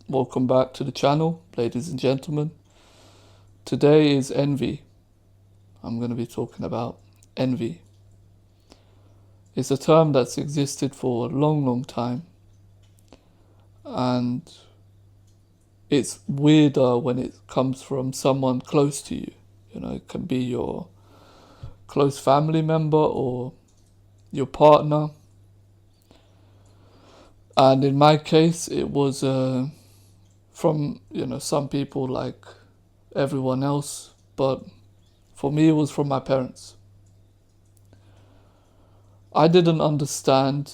Welcome back to the channel, ladies and gentlemen. Today is envy. I'm going to be talking about envy. It's a term that's existed for a long, long time, and it's weirder when it comes from someone close to you. It can be your close family member or your partner. And in my case, it was from, some people like everyone else, but for me, it was from my parents. I didn't understand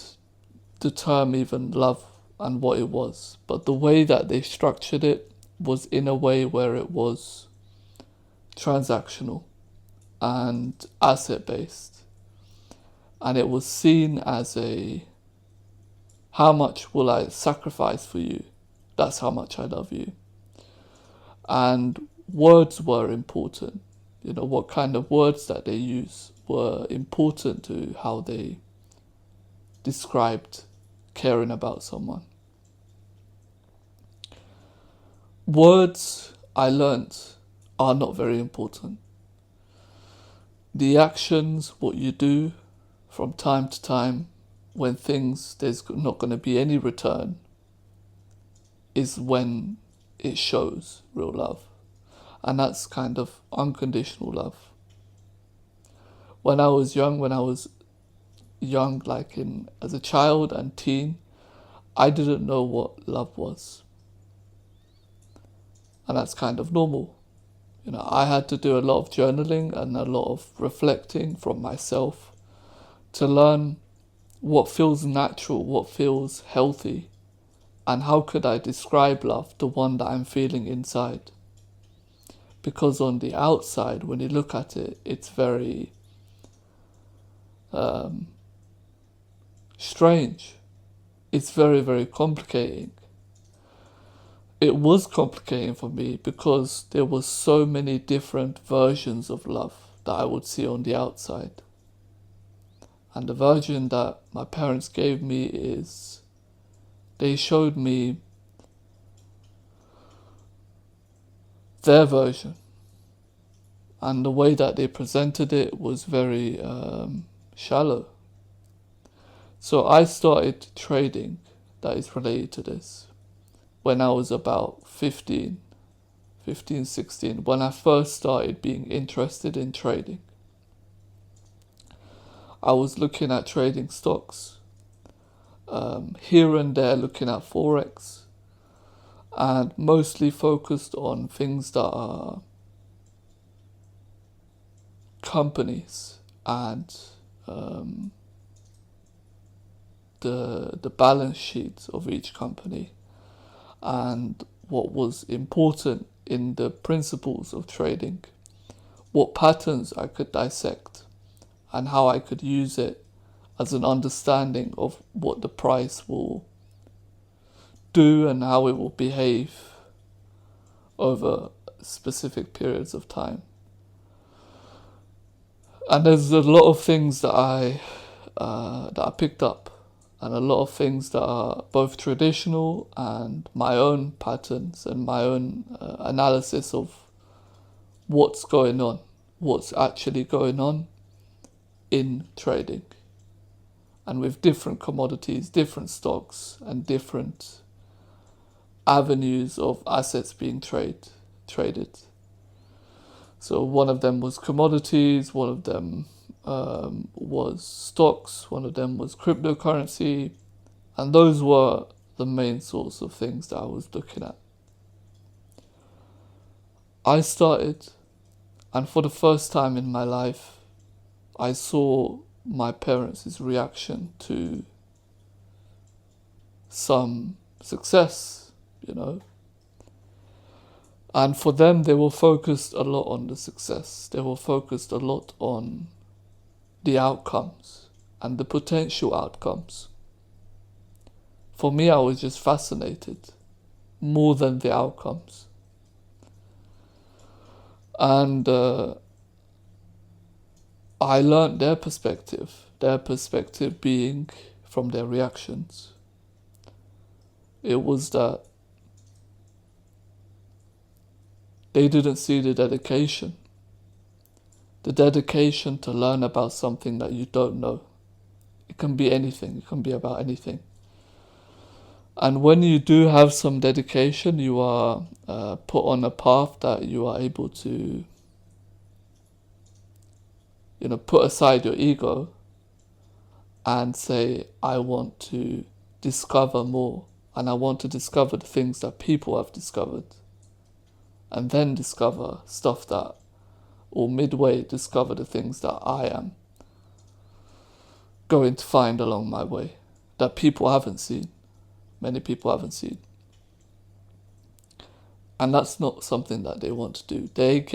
the term even love and what it was, but the way that they structured it was in a way where it was transactional and asset based, and it was seen as how much will I sacrifice for you? That's how much I love you. And words were important. What kind of words that they use were important to how they described caring about someone. Words, I learnt, are not very important. The actions, what you do from time to time, when there's not going to be any return, is when it shows real love. And that's kind of unconditional love. When I was young, like as a child and teen, I didn't know what love was. And that's kind of normal. I had to do a lot of journaling and a lot of reflecting from myself to learn what feels natural, what feels healthy, and how could I describe love, the one that I'm feeling inside. Because on the outside, when you look at it, it's very strange. It's very, very complicating. It was complicating for me because there was so many different versions of love that I would see on the outside. And the version that my parents gave me is they showed me their version. And the way that they presented it was very shallow. So I started trading that is related to this when I was about 15, 16, when I first started being interested in trading. I was looking at trading stocks, here and there looking at Forex, and mostly focused on things that are companies and the balance sheets of each company, and what was important in the principles of trading, what patterns I could dissect, and how I could use it as an understanding of what the price will do and how it will behave over specific periods of time. And there's a lot of things that I picked up, and a lot of things that are both traditional and my own patterns and my own analysis of what's going on, what's actually going on in trading. And with different commodities, different stocks, and different avenues of assets being traded. So one of them was commodities, one of them was stocks, one of them was cryptocurrency, and those were the main source of things that I was looking at. I started, and for the first time in my life, I saw my parents' reaction to some success, And for them, they were focused a lot on the success. They were focused a lot on the outcomes and the potential outcomes. For me, I was just fascinated more than the outcomes. And I learned their perspective being from their reactions. It was that They didn't see the dedication to learn about something that you don't know. It can be anything, it can be about anything. And when you do have some dedication, you are put on a path that you are able to, put aside your ego and say, I want to discover more, and I want to discover the things that people have discovered, and then discover stuff that, or midway discover the things that I am going to find along my way that people haven't seen, many people haven't seen. And that's not something that they want to do. They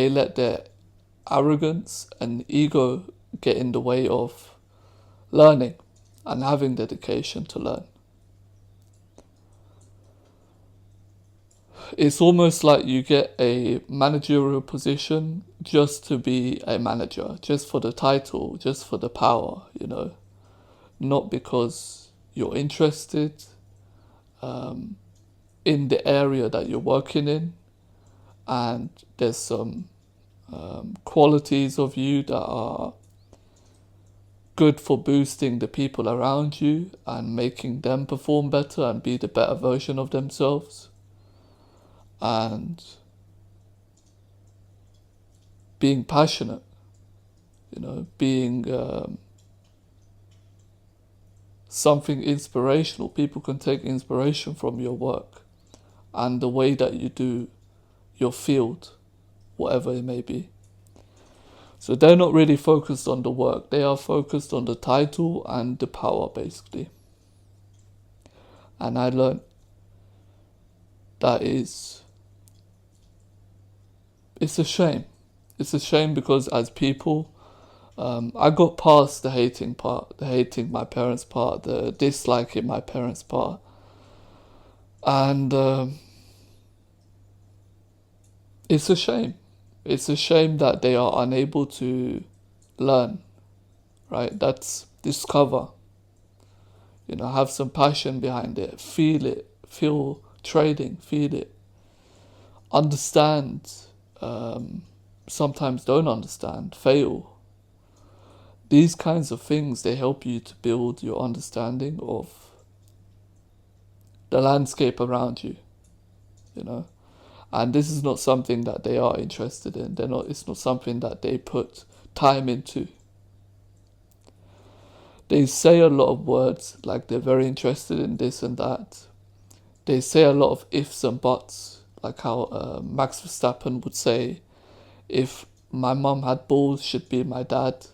let their arrogance and ego get in the way of learning and having dedication to learn. It's almost like you get a managerial position just to be a manager, just for the title, just for the power, not because you're interested in the area that you're working in, and there's some qualities of you that are good for boosting the people around you and making them perform better and be the better version of themselves, and being passionate, being something inspirational. People can take inspiration from your work and the way that you do your field, whatever it may be. So they're not really focused on the work. They are focused on the title and the power, basically. And I learned that it's a shame. It's a shame because as people, I got past the hating part, the hating my parents part, the disliking my parents part. And it's a shame. It's a shame that they are unable to learn, right? That's discover, have some passion behind it, feel trading, feel it, understand, sometimes don't understand, fail. These kinds of things, they help you to build your understanding of the landscape around you, And this is not something that they are interested in. It's not something that they put time into. They say a lot of words, like they're very interested in this and that. They say a lot of ifs and buts, like how Max Verstappen would say, if my mum had balls, she'd be my dad.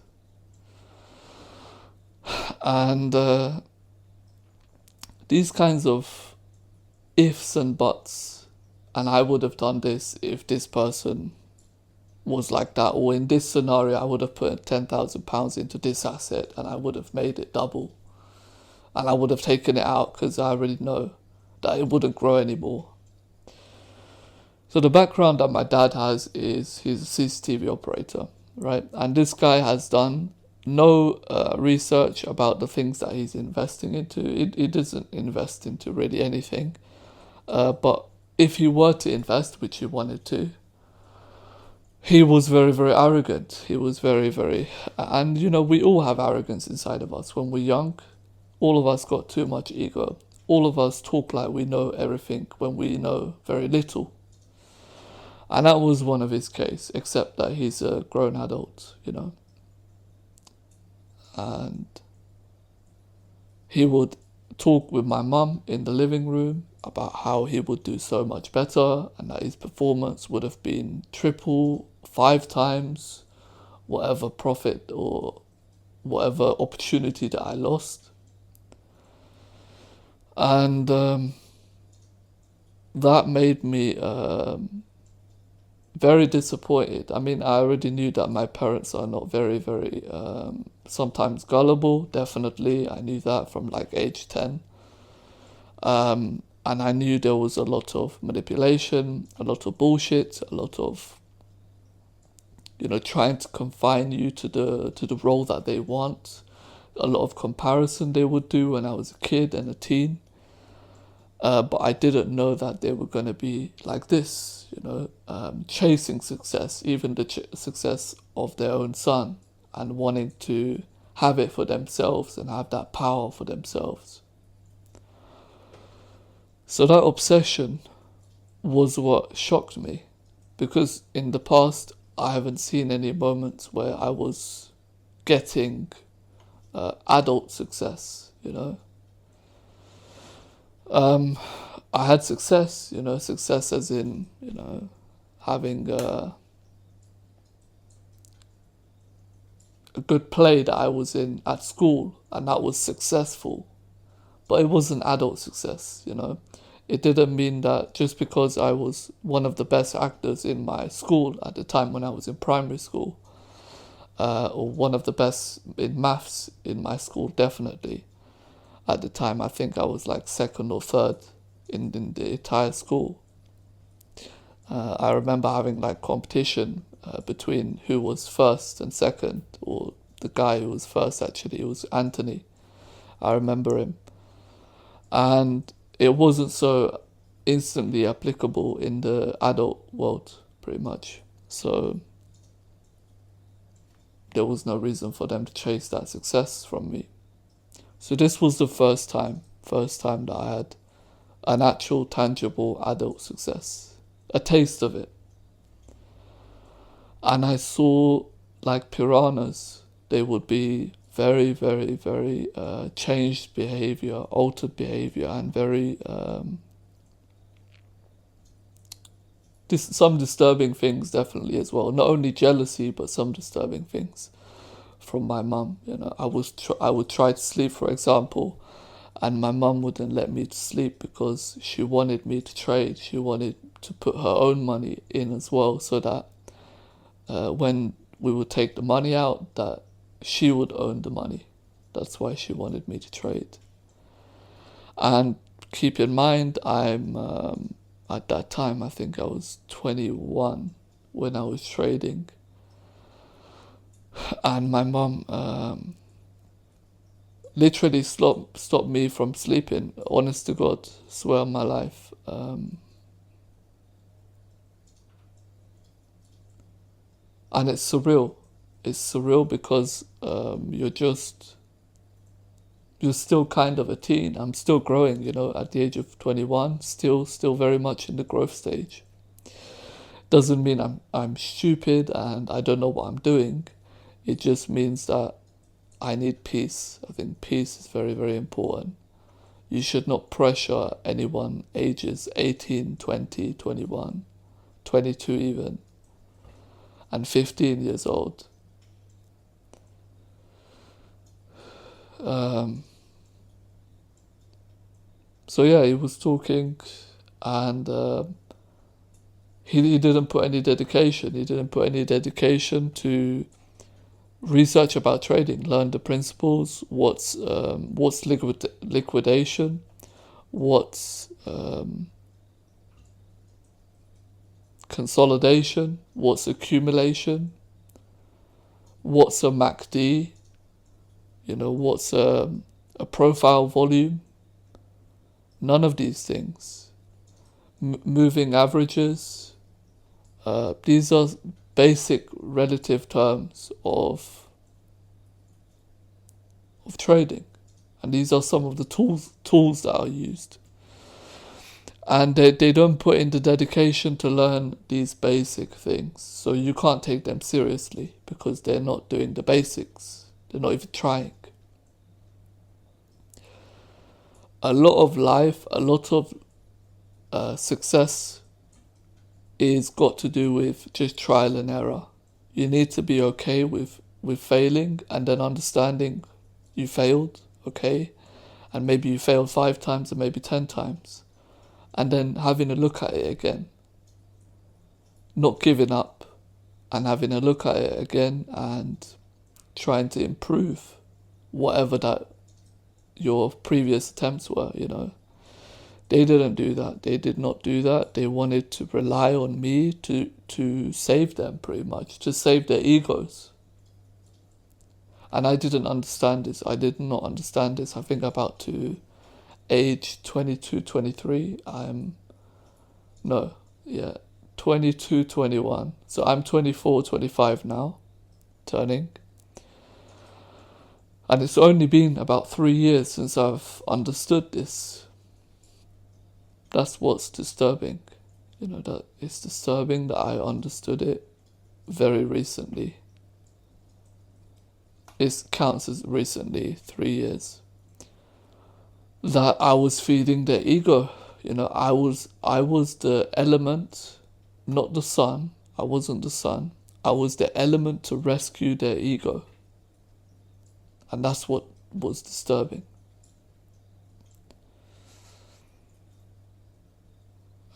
And these kinds of ifs and buts, and I would have done this if this person was like that, or in this scenario I would have put £10,000 into this asset and I would have made it double, and I would have taken it out because I already know that it wouldn't grow anymore. So the background that my dad has is he's a CCTV operator, right? And this guy has done no research about the things that he's investing into. He doesn't invest into really anything. But if he were to invest, which he wanted to, he was very, very arrogant. He was very, very... And, we all have arrogance inside of us. When we're young, all of us got too much ego. All of us talk like we know everything when we know very little. And that was one of his case, except that he's a grown adult, And he would talk with my mum in the living room about how he would do so much better and that his performance would have been triple, 5 times whatever profit or whatever opportunity that I lost. And that made me very disappointed. I mean, I already knew that my parents are not very, very, sometimes gullible, definitely. I knew that from like age 10. And I knew there was a lot of manipulation, a lot of bullshit, a lot of, trying to confine you to the role that they want. A lot of comparison they would do when I was a kid and a teen. But I didn't know that they were going to be like this, chasing success, even the success of their own son, and wanting to have it for themselves and have that power for themselves. So that obsession was what shocked me, because in the past I haven't seen any moments where I was getting adult success, I had success, success as in, having a good play that I was in at school, and that was successful. But it wasn't adult success. It didn't mean that just because I was one of the best actors in my school at the time when I was in primary school, or one of the best in maths in my school, definitely. At the time, I think I was like second or third in the entire school. I remember having like competition between who was first and second, or the guy who was first actually, it was Anthony. I remember him. And it wasn't so instantly applicable in the adult world, pretty much. So there was no reason for them to chase that success from me. So this was the first time that I had an actual tangible adult success, a taste of it. And I saw like piranhas, they would be very, very, very changed behavior, altered behavior, and very some disturbing things definitely as well. Not only jealousy, but some disturbing things from my mum. I would try to sleep, for example, and my mum wouldn't let me to sleep because she wanted me to trade. She wanted to put her own money in as well, so that when we would take the money out, that she would own the money. That's why she wanted me to trade. And keep in mind, I'm at that time, I think I was 21 when I was trading. And my mum literally stopped me from sleeping. Honest to God, swear on my life. And it's surreal. It's surreal because you're still kind of a teen. I'm still growing, at the age of 21, still very much in the growth stage. Doesn't mean I'm stupid and I don't know what I'm doing. It just means that I need peace. I think peace is very, very important. You should not pressure anyone ages 18, 20, 21, 22 even, and 15 years old. So yeah, he was talking, and he didn't put any dedication. He didn't put any dedication to research about trading, learn the principles, what's liquidation, what's consolidation, what's accumulation, what's a MACD, what's a profile volume. None of these things. Moving averages. These are basic relative terms of trading, and these are some of the tools that are used. And they don't put in the dedication to learn these basic things, so you can't take them seriously because they're not doing the basics. They're not even trying. A lot of life, a lot of success is got to do with just trial and error. You need to be okay with failing, and then understanding you failed, okay? And maybe you failed 5 times and maybe 10 times. And then having a look at it again. Not giving up, and having a look at it again and trying to improve whatever that your previous attempts were, They didn't do that. They did not do that. They wanted to rely on me to save them, pretty much, to save their egos. And I didn't understand this. I did not understand this. I think about to age 22, 23, no, yeah, 22, 21. So I'm 24, 25 now, turning. And it's only been about 3 years since I've understood this. That's what's disturbing. That it's disturbing that I understood it very recently. It counts as recently, 3 years. That I was feeding their ego. I was the element, not the sun. I wasn't the sun. I was the element to rescue their ego. And that's what was disturbing.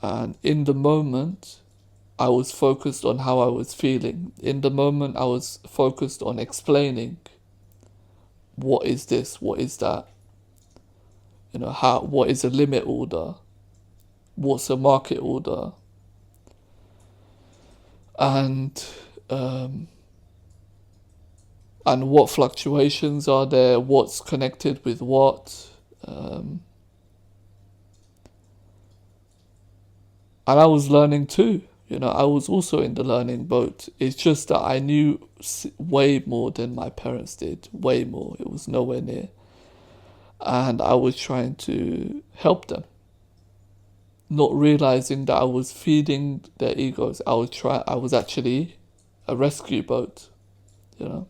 And in the moment, I was focused on how I was feeling. In the moment, I was focused on explaining, what is this? What is that? What is a limit order? What's a market order? And what fluctuations are there? What's connected with what? And I was learning too. I was also in the learning boat. It's just that I knew way more than my parents did. Way more. It was nowhere near. And I was trying to help them, not realizing that I was feeding their egos. I was actually a rescue boat, a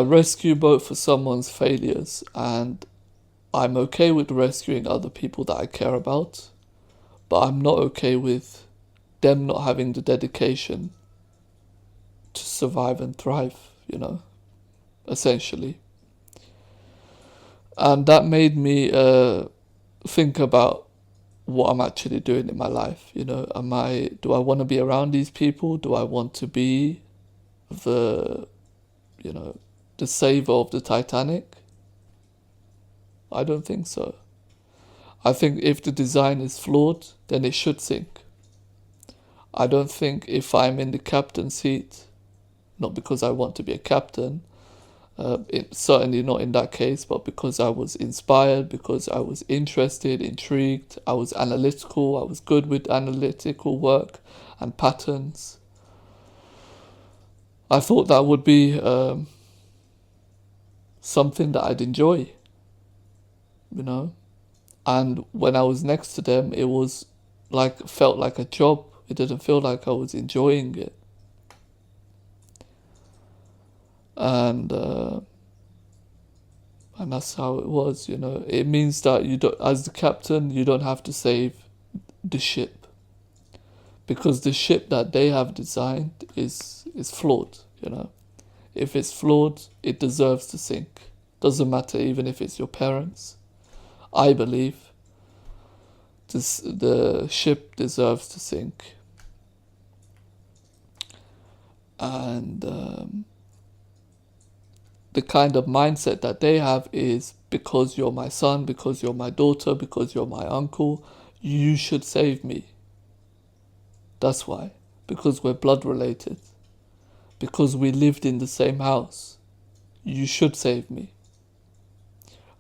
rescue boat for someone's failures. And I'm okay with rescuing other people that I care about, but I'm not okay with them not having the dedication to survive and thrive, essentially. And that made me think about what I'm actually doing in my life. Do I want to be around these people? Do I want to be the saver of the Titanic? I don't think so. I think if the design is flawed, then it should sink. I don't think if I'm in the captain's seat, not because I want to be a captain, certainly not in that case, but because I was inspired, because I was interested, intrigued, I was analytical, I was good with analytical work and patterns. I thought that would be something that I'd enjoy, And when I was next to them, it was felt like a job. It didn't feel like I was enjoying it. And that's how it was. It means that you don't, as the captain, you don't have to save the ship, because the ship that they have designed is flawed. If it's flawed, it deserves to sink. Doesn't matter even if it's your parents. I believe the ship deserves to sink. And the kind of mindset that they have is, because you're my son, because you're my daughter, because you're my uncle, you should save me. That's why. Because we're blood related. Because we lived in the same house. You should save me.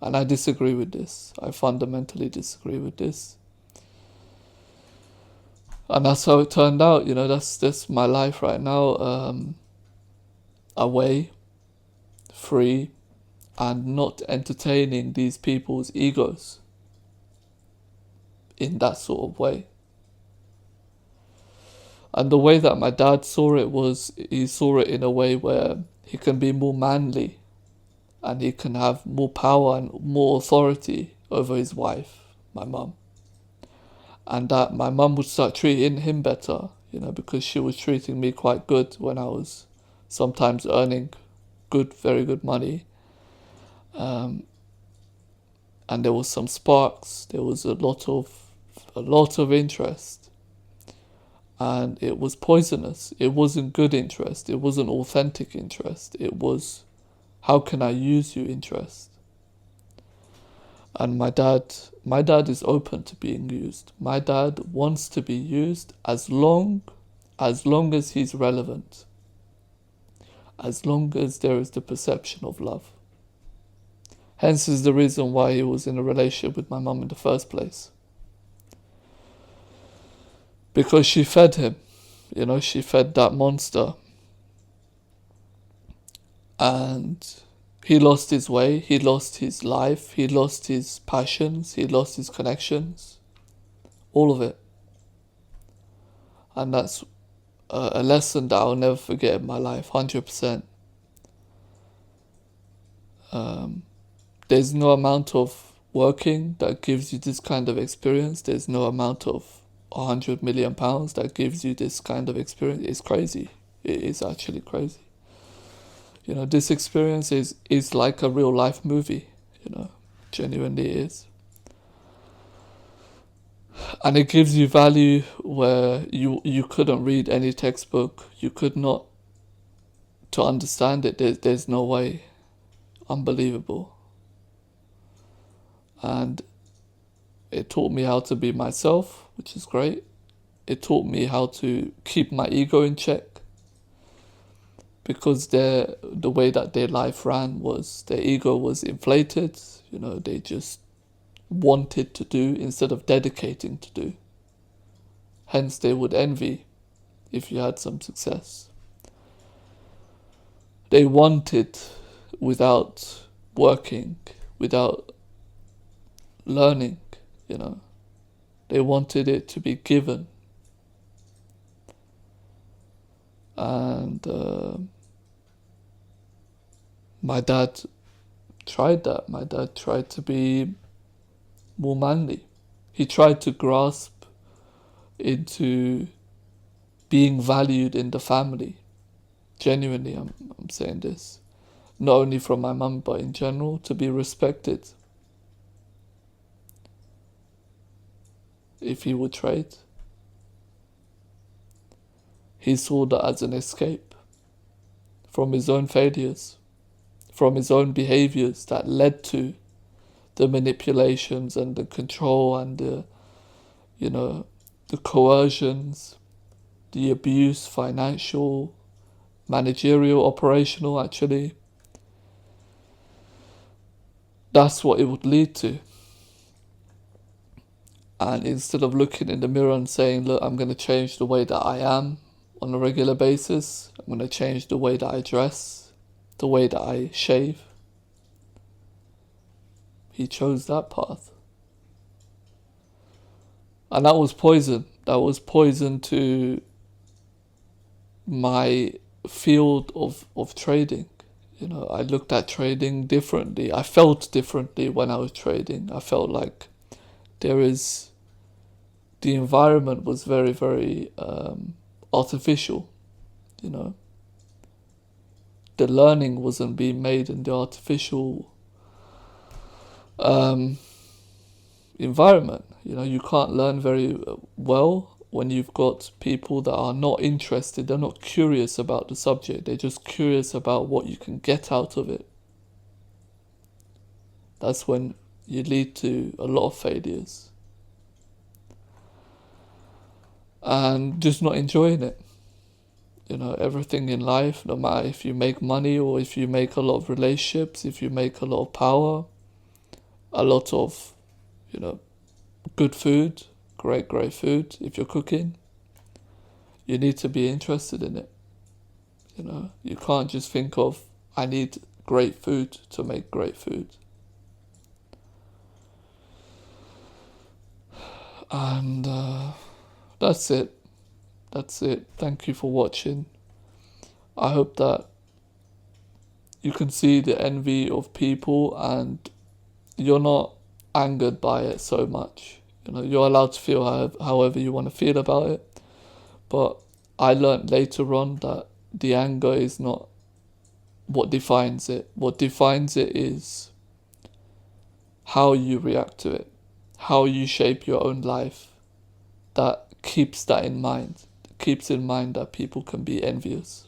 And I disagree with this. I fundamentally disagree with this. And that's how it turned out. That's my life right now. Away, free, and not entertaining these people's egos in that sort of way. And the way that my dad saw it was, he saw it in a way where he can be more manly and he can have more power and more authority over his wife, my mum. And that my mum would start treating him better, because she was treating me quite good when I was sometimes earning very good money. And there was some sparks, there was a lot of interest. And it was poisonous. It wasn't good interest. It wasn't authentic interest. It was, how can I use you interest? And my dad is open to being used. My dad wants to be used as long as he's relevant. As long as there is the perception of love. Hence is the reason why he was in a relationship with my mum in the first place. Because she fed him, she fed that monster. And he lost his way, he lost his life, he lost his passions, he lost his connections, all of it. And that's a lesson that I'll never forget in my life, 100%. There's no amount of working that gives you this kind of experience. There's no amount of £100 million that gives you this kind of experience. It's crazy. It is actually crazy. This experience is like a real life movie, genuinely is. And it gives you value where you couldn't read any textbook. You could not, to understand it, there's no way. Unbelievable. And it taught me how to be myself, which is great. It taught me how to keep my ego in check, because the way that their life ran was their ego was inflated. They just wanted to do instead of dedicating to do. Hence they would envy if you had some success. They wanted without working, without learning, They wanted it to be given. And my dad tried that. My dad tried to be more manly. He tried to grasp into being valued in the family. Genuinely, I'm saying this. Not only from my mum, but in general, to be respected. If he would trade, he saw that as an escape from his own failures, from his own behaviors that led to the manipulations and the control and the coercions, the abuse, financial, managerial, operational, actually. That's what it would lead to. And instead of looking in the mirror and saying, look, I'm going to change the way that I am on a regular basis, I'm going to change the way that I dress, the way that I shave, he chose that path. And that was poison. That was poison to my field of trading. I looked at trading differently. I felt differently when I was trading. I felt like the environment was very, very artificial, The learning wasn't being made in the artificial environment. You can't learn very well when you've got people that are not interested, they're not curious about the subject, they're just curious about what you can get out of it. That's when you lead to a lot of failures. And just not enjoying it. Everything in life, no matter if you make money or if you make a lot of relationships, if you make a lot of power, a lot of, good food, great food, if you're cooking, you need to be interested in it. You can't just think of, I need great food to make great food. And that's it. Thank you for watching. I hope that you can see the envy of people and you're not angered by it so much. You're allowed to feel however you want to feel about it. But I learned later on that the anger is not what defines it. What defines it is how you react to it, how you shape your own life. That keeps that in mind. Keeps in mind that people can be envious.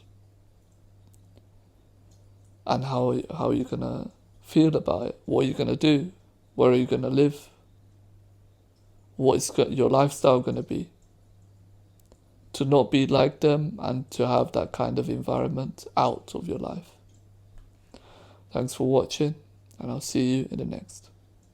And how you're gonna feel about it. What are you gonna do? Where are you gonna live? What is your lifestyle gonna be? To not be like them and to have that kind of environment out of your life. Thanks for watching. and I'll see you in the next.